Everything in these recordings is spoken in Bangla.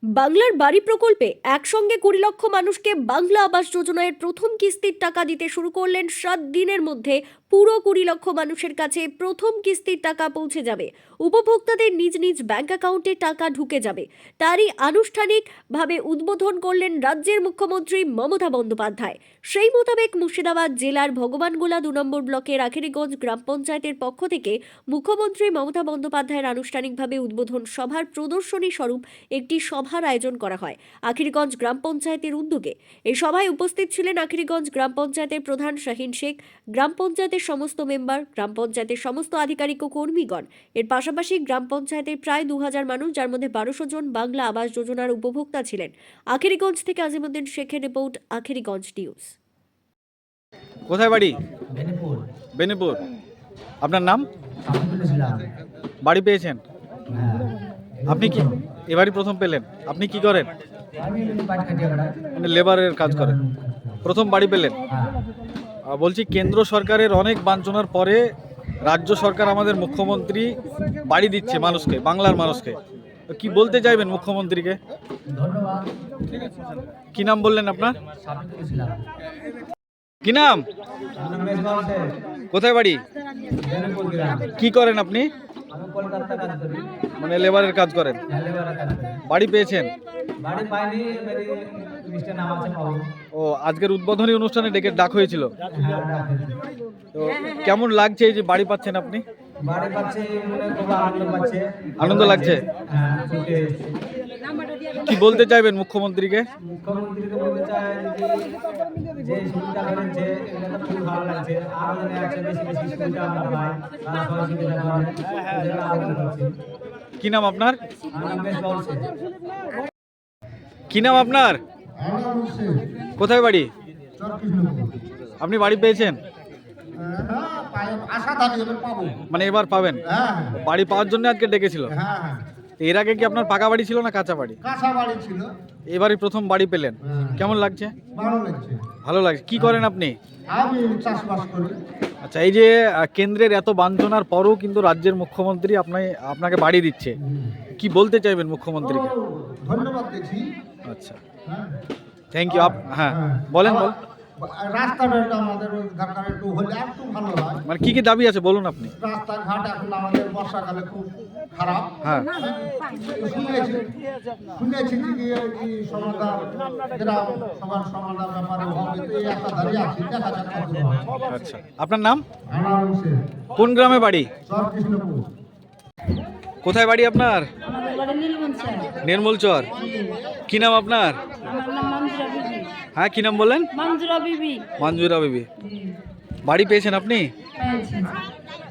বাংলার বাড়ি প্রকল্পে একসঙ্গে ২০ লক্ষ মানুষকে বাংলা আবাস যোজনার প্রথম কিস্তির টাকা দিতে শুরু করলেন। ৭ দিনের মধ্যে পুরো ২০ লক্ষ মানুষের কাছে প্রথম কিস্তির টাকা পৌঁছে যাবে। উপভোক্তাদের নিজ নিজ ব্যাংক অ্যাকাউন্টে টাকা ঢুকে যাবে। তারই আনুষ্ঠানিকভাবে উদ্বোধন করলেন রাজ্যের মুখ্যমন্ত্রী মমতা বন্দ্যোপাধ্যায়। সেই মোতাবেক মুর্শিদাবাদ জেলার ভগবানগোলা ২ নম্বর ব্লকের আখেরিগঞ্জ গ্রাম পঞ্চায়েতের পক্ষ থেকে মুখ্যমন্ত্রী মমতা বন্দ্যোপাধ্যায়ের আনুষ্ঠানিকভাবে উদ্বোধন সভার প্রদর্শনী স্বরূপ একটি সভার আয়োজন করা হয় আখেরিগঞ্জ গ্রাম পঞ্চায়েতের উদ্যোগে। এই সভায় উপস্থিত ছিলেন আখেরিগঞ্জ গ্রাম পঞ্চায়েতের প্রধান শাহিন শেখ, গ্রাম পঞ্চায়েতের সমস্ত মেম্বার, গ্রাম পঞ্চায়েতের সমস্ত আধিকারিক ও কর্মীগণ। এর পাশাপাশি গ্রাম পঞ্চায়েতের প্রায় ২০০০ মানুষ, যার মধ্যে ১২০০ জন বাংলা আবাস যোজনার উপভোক্তা ছিলেন। আখেরিগঞ্জ থেকে আজিমউদ্দিন শেখের রিপোর্ট, আখেরিগঞ্জ নিউজ। কোথায় বাড়ি? বেনিপুর। বেনিপুর। আপনার নাম? শামসুল ইসলাম। বাড়ি পেয়েছেন? হ্যাঁ। আপনি কি এবারই প্রথম পেলেন? আপনি কি করেন? আমি বাড়ি কাটিয়ে বেড়াই। মানে লেবারের কাজ করেন, প্রথম বাড়ি পেলেন? হ্যাঁ। বলছি, কেন্দ্র সরকারের অনেক বাঞ্ছনার পরে রাজ্য সরকার, আমাদের মুখ্যমন্ত্রী বাড়ি দিচ্ছে মানুষকে, বাংলার মানুষকে। তো কি বলতে চাইবেন মুখ্যমন্ত্রীকে? ধন্যবাদ। কি নাম বললেন আপনার? শামসুল ইসলাম। কি নাম? আমি মেজবান শেখ। কোথায় বাড়ি? বেনিপুর গ্রাম। কি করেন আপনি? আমি কলকাতা কাজ করি। মানে লেবারের কাজ করেন। হ্যাঁ, লেবারের কাজ করি। বাড়ি পেয়েছেন? বাড়ি পাইনি, এবারে লিস্টে নাম আছে পাবো। ও, আজকের উদ্বোধনী অনুষ্ঠানে ডাক হয়েছিল। হ্যাঁ, রাখেছি। তো কেমন লাগছে এই যে বাড়ি পাচ্ছেন আপনি? বাড়ি পাচ্ছে মনে খুব আনন্দ পাচ্ছে। আনন্দ লাগছে? হ্যাঁ, ছুটে এসেছি। কি বলতে চাইবেন মুখ্যমন্ত্রীকে? মুখ্যমন্ত্রীকে বলতে চাই যে সুবিধা করেছে এগুলো তো খুব ভালো লাগছে। আরো যদি আছে বেশি বেশি সুবিধা আমরা পাই, তারা সবাই সুবিধা পাবে, এজন্য আবেদন করছি। কি নাম আপনার? আমি বেশ বলছি। কি নাম আপনার? কোথায় বাড়ি? আপনি বাড়ি পেয়েছেন? আশা থাকি এবার পাবো। মানে এবার পাবেন? হ্যাঁ বাড়ি পাওয়ার জন্য আজকে ডেকেছিল? হ্যাঁ হ্যাঁ। এর আগে কি আপনার পাকা বাড়ি ছিল না কাঁচা বাড়ি? কাঁচা বাড়ি ছিল। এবারই প্রথম বাড়ি পেলেন, হ্যাঁ। কেমন লাগছে? ভালো লাগছে। ভালো লাগছে। কি করেন আপনি? আমি চাষবাস করি। আচ্ছা, এই যে কেন্দ্রের এত বাঞ্ছনার পরও কিন্তু রাজ্যের মুখ্যমন্ত্রী আপনাকে বাড়ি দিচ্ছে, কি বলতে চাইবেন মুখ্যমন্ত্রীকে? ও, ধন্যবাদ দিচ্ছি। আচ্ছা, হ্যাঁ। Thank you. হ্যাঁ, বলেন। রাস্তাটা একটু আমাদের ওই ঢাকার একটু হলে আর একটু ভালো হয়। মানে কি কি দাবি আছে বলুন আপনি? রাস্তাঘাট এখন আমাদের বর্ষাকালে খুব খারাপ। হ্যাঁ। শুনেছি যে এই সমাধান যেটা সবার সমাধান ব্যাপারে হবে, তো এই একটা দাঁড়িয়ে আছি, দেখা যাক কত হয়। আচ্ছা, আপনার নাম? আমার হোসেন, কোন গ্রামে বাড়ি? চর কৃষ্ণপুর। কোথায় বাড়ি আপনার? আমাদের বাড়ি নীলমঞ্চল। নির্মলচর। কি নাম আপনার? আমার নাম মঞ্জুরা বিবি। হ্যাঁ, কি নাম বললেন? মঞ্জুরা বিবি। মঞ্জুরা বিবি। বাড়ি পেয়েছেন আপনি? পেয়েছি।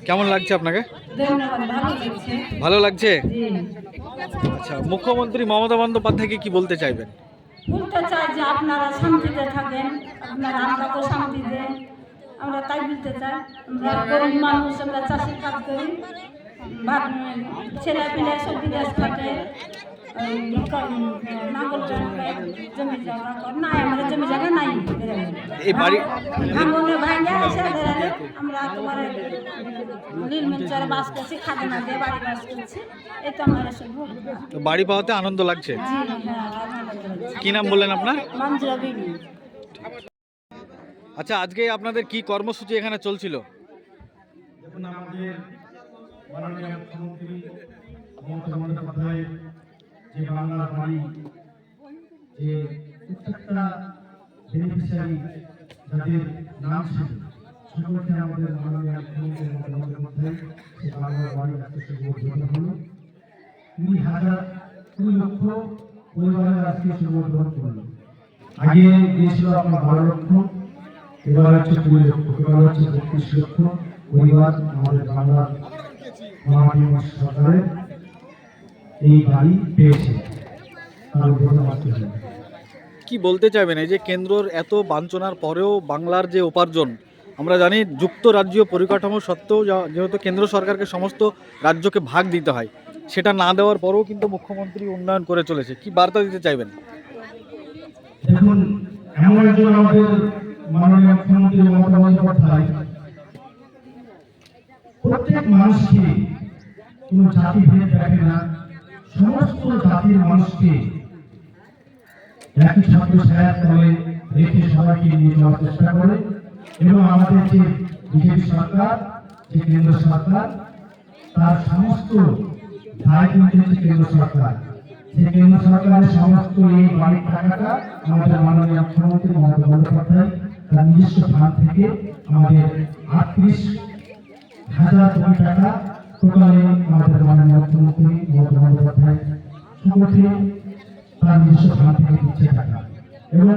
কেমন লাগছে আপনাকে? ধন্যবাদ, ভালো লাগছে। ভালো লাগছে? জি। আচ্ছা, মুখ্যমন্ত্রী মমতা বন্দ্যোপাধ্যায়কে কি বলতে চাইবেন? বলতে চাই যে আপনারা শান্তিতে থাকেন, আপনারা আমরাকে শান্তি দেন, আমরা তাই বলতে চাই। আমরা গরিব মানুষ, আমরা চাষের কাজ করি, ছেলে পিলে সব বিদেশ থাকে, নাঙ্গল জমি জায়গা নাই, আমাদের জমি জায়গা নাই। এই বাড়ি ভাঙনে ভাঙে এসে ধরে আমরা তোমার নীলমঞ্চরে বাস করছি, খাজনা দিয়ে বাড়ি বাস করছি। এই তো আমরা সব বাড়ি পাওয়াতে আনন্দ লাগছে। জি, হ্যাঁ, আনন্দ লাগছে। কি নাম বললেন আপনার? মঞ্জুরা বিবি। আচ্ছা, আজকে আপনাদের কি কর্মসূচি এখানে চলছিল? দেখুন, আমাদের মাননীয় মুখ্যমন্ত্রী মমতা বন্দ্যোপাধ্যায় যে বাংলার বাড়ি, যে প্রত্যেকটা বেনিফিশিয়ারি যাদের নাম ছিল সকলকে আমাদের মাননীয় মুখ্যমন্ত্রী মমতা বন্দ্যোপাধ্যায় সে বাংলার বাড়ি আজকে শুভ উদ্বোধন হলো। ২০ লক্ষ পরিবারের আজকে শুভ উদ্বোধন করলো। আগে দিয়েছিল আপনার ১২ লক্ষ, এবার হচ্ছে ২০ লক্ষ, এবার হচ্ছে ৩২ লক্ষ পরিবার আমাদের বাংলার মাননীয় সরকারের এই বাড়ি পেয়েছে। তার উদ্বোধন আজকে হলো। কি বলতে চাইবেন এই যে কেন্দ্রর এত বাঞ্ছনার পরেও বাংলার যে উপার্জন, আমরা জানি যুক্তরাজ্য পরিকাঠামো সত্ত্বেও যেহেতু কেন্দ্র সরকারকে সমস্ত রাজ্যকে ভাগ দিতে হয়, সেটা না দেওয়ার পরেও কিন্তু মুখ্যমন্ত্রী উন্নয়ন করে চলেছে, কি বার্তা দিতে চাইবেন? দেখুন, এমন একজন আমাদের মাননীয় মুখ্যমন্ত্রী মমতা বন্দ্যোপাধ্যায় প্রত্যেক মানুষকে কোনো জাতিভেদ দেখে না, সমস্ত জাতির মানুষকে একই ছাত্র ছায়ার তলে রেখে সবাইকে নিয়ে যাওয়ার চেষ্টা করে এবং আমাদের যে বিজেপি সরকার, যে কেন্দ্র সরকার, তার সমস্ত দায় কিন্তু হচ্ছে কেন্দ্র সরকার। যে কেন্দ্র সরকারের সমস্ত এই বাড়ির টাকাটা আমাদের মাননীয় মুখ্যমন্ত্রী মমতা বন্দ্যোপাধ্যায় তার নিজস্ব ফান্ড থেকে আমাদের 38,000 কোটি টাকা টোটালে আমাদের মাননীয় মুখ্যমন্ত্রী মমতা বন্দ্যোপাধ্যায় সকলকে তার নিজস্ব ফান্ড থেকে দিচ্ছে টাকা। এবং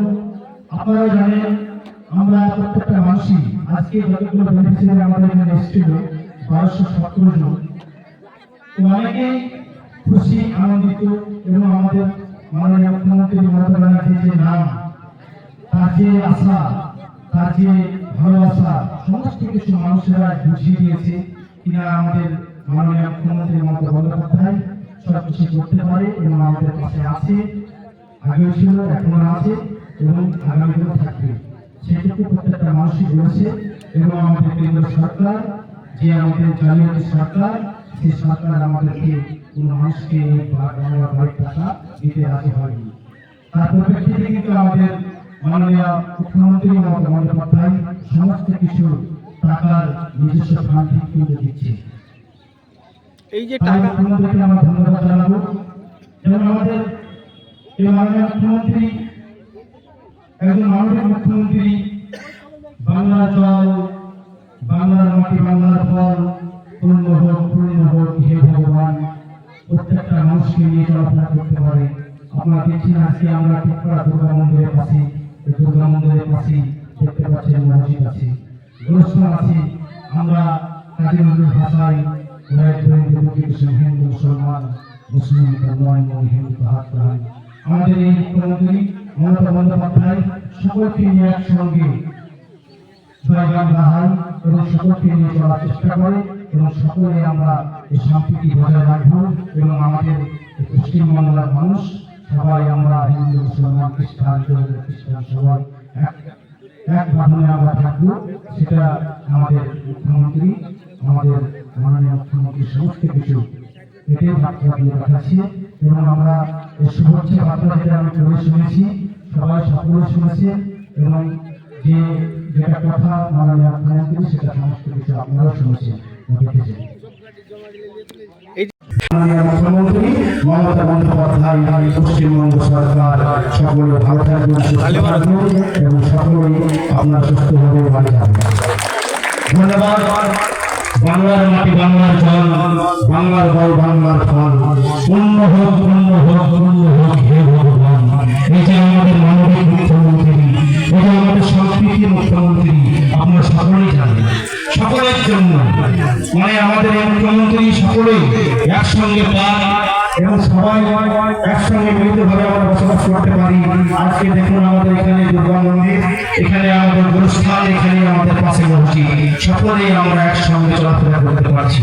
আপনারা জানেন আমরা প্রত্যেকটা মানুষই আজকে যতগুলো বেনিফিশিয়ারি আমাদের এখানে এসেছিল 1217 জন, তো অনেকেই খুশি আনন্দিত এবং আমাদের মাননীয় মুখ্যমন্ত্রী মমতা ব্যানার্জির যে নাম, তার যে আশা, তার যে ভালোবাসা, সমস্ত কিছু মানুষেরা বুঝিয়ে দিয়েছে কিনা আমাদের মাননীয় মুখ্যমন্ত্রী মমতা বন্দ্যোপাধ্যায় সব কিছু করতে পারে এবং আমাদের পাশে আছে, আগেও ছিল, এখনো আছে এবং আগামীতেও থাকবে। সেটুকু প্রত্যেকটা মানুষই বলেছে এবং আমাদের কেন্দ্র সরকার, যে আমাদের জাতীয় সরকার, সেই সরকার আমাদেরকে কোনো মানুষকে বাংলা বাড়ির টাকা দিতে রাজি হয়নি। তার পরিপ্রেক্ষিতে কিন্তু আমাদের মাননীয় মুখ্যমন্ত্রী মমতা বন্দ্যোপাধ্যায় সমস্ত কিছু টাকার নিজস্ব ফান্ড কিন্তু দিচ্ছে। এই যে তাই টাকা, মুখ্যমন্ত্রীকে আমরা ধন্যবাদ জানাবো। যেমন আমাদের এই মাননীয় মুখ্যমন্ত্রী একজন মাননীয় মুখ্যমন্ত্রী, বাংলার জল, বাংলার মাটি, বাংলার ফল পূর্ণ হোক হে ভগবান, প্রত্যেকটা মানুষকে নিয়ে চলাফেরা করতে পারে। আপনারা দেখছেন আজকে আমরা টিকরা দুর্গা মন্দিরের পাশে, এই দুর্গা মন্দিরের পাশে দেখতে পাচ্ছেন মসজিদ আছে, গোরস্থান আছে। আমরা কাজী নজরুল ভাষায় হিন্দু মুসলমান মুসলিম হিন্দু হাত প্রাণ, আমাদের এই মুখ্যমন্ত্রী মমতা বন্দ্যোপাধ্যায় সকলকে নিয়ে একসঙ্গে জয়গান গাহাই এবং সকলকে নিয়ে চলার চেষ্টা করে এবং সকলে আমরা এই সম্প্রীতি বজায় রাখবো এবং আমাদের পশ্চিমবাংলার মানুষ সবাই আমরা হিন্দু মুসলমান খ্রিস্টান সবাই এক বাঁধনে আমরা থাকবো। সেটা আমাদের মুখ্যমন্ত্রী, আমাদের মাননীয় মুখ্যমন্ত্রী সমস্ত কিছু এটাই বার্তা দিয়ে রাখাচ্ছে এবং আমরা এই শুভেচ্ছা বার্তা যেটা আমি পড়ে শুনেছি, সবাই সকলে শুনেছে এবং যেটা কথা মাননীয় মুখ্যমন্ত্রী সেটা সমস্ত কিছু আপনারাও শুনেছেন, দেখেছেন। মাননীয় মুখ্যমন্ত্রী মমতা বন্দ্যোপাধ্যায়, পশ্চিমবঙ্গ সরকার সকলে ভালো থাকবেন, সুস্থ থাকবেন এবং সকলেই আপনার সুস্থভাবে বাড়ি যাবেন। ধন্যবাদ। বাংলার মাটি, বাংলার জল, বাংলার বল, বাংলার ফল পূর্ণ হোক হে ভগবান। এই যে আমাদের মানবিক মুখ্যমন্ত্রী, এই যে আমাদের সংস্কৃতির মুখ্যমন্ত্রী, আপনারা সকলেই জানেন। সকলের জন্য মানে আমাদের এই মুখ্যমন্ত্রী সকলেই একসঙ্গে পান এবং সবাই একসঙ্গে মিলিতভাবে আমরা বসবাস করতে পারি। আজকে দেখুন আমাদের এখানে দুর্গা মন্দির, এখানে আমাদের গুরুস্থান, এখানে আমাদের পাশে মসজিদ, সকলেই আমরা একসঙ্গে চলাফেরা করতে পারছি।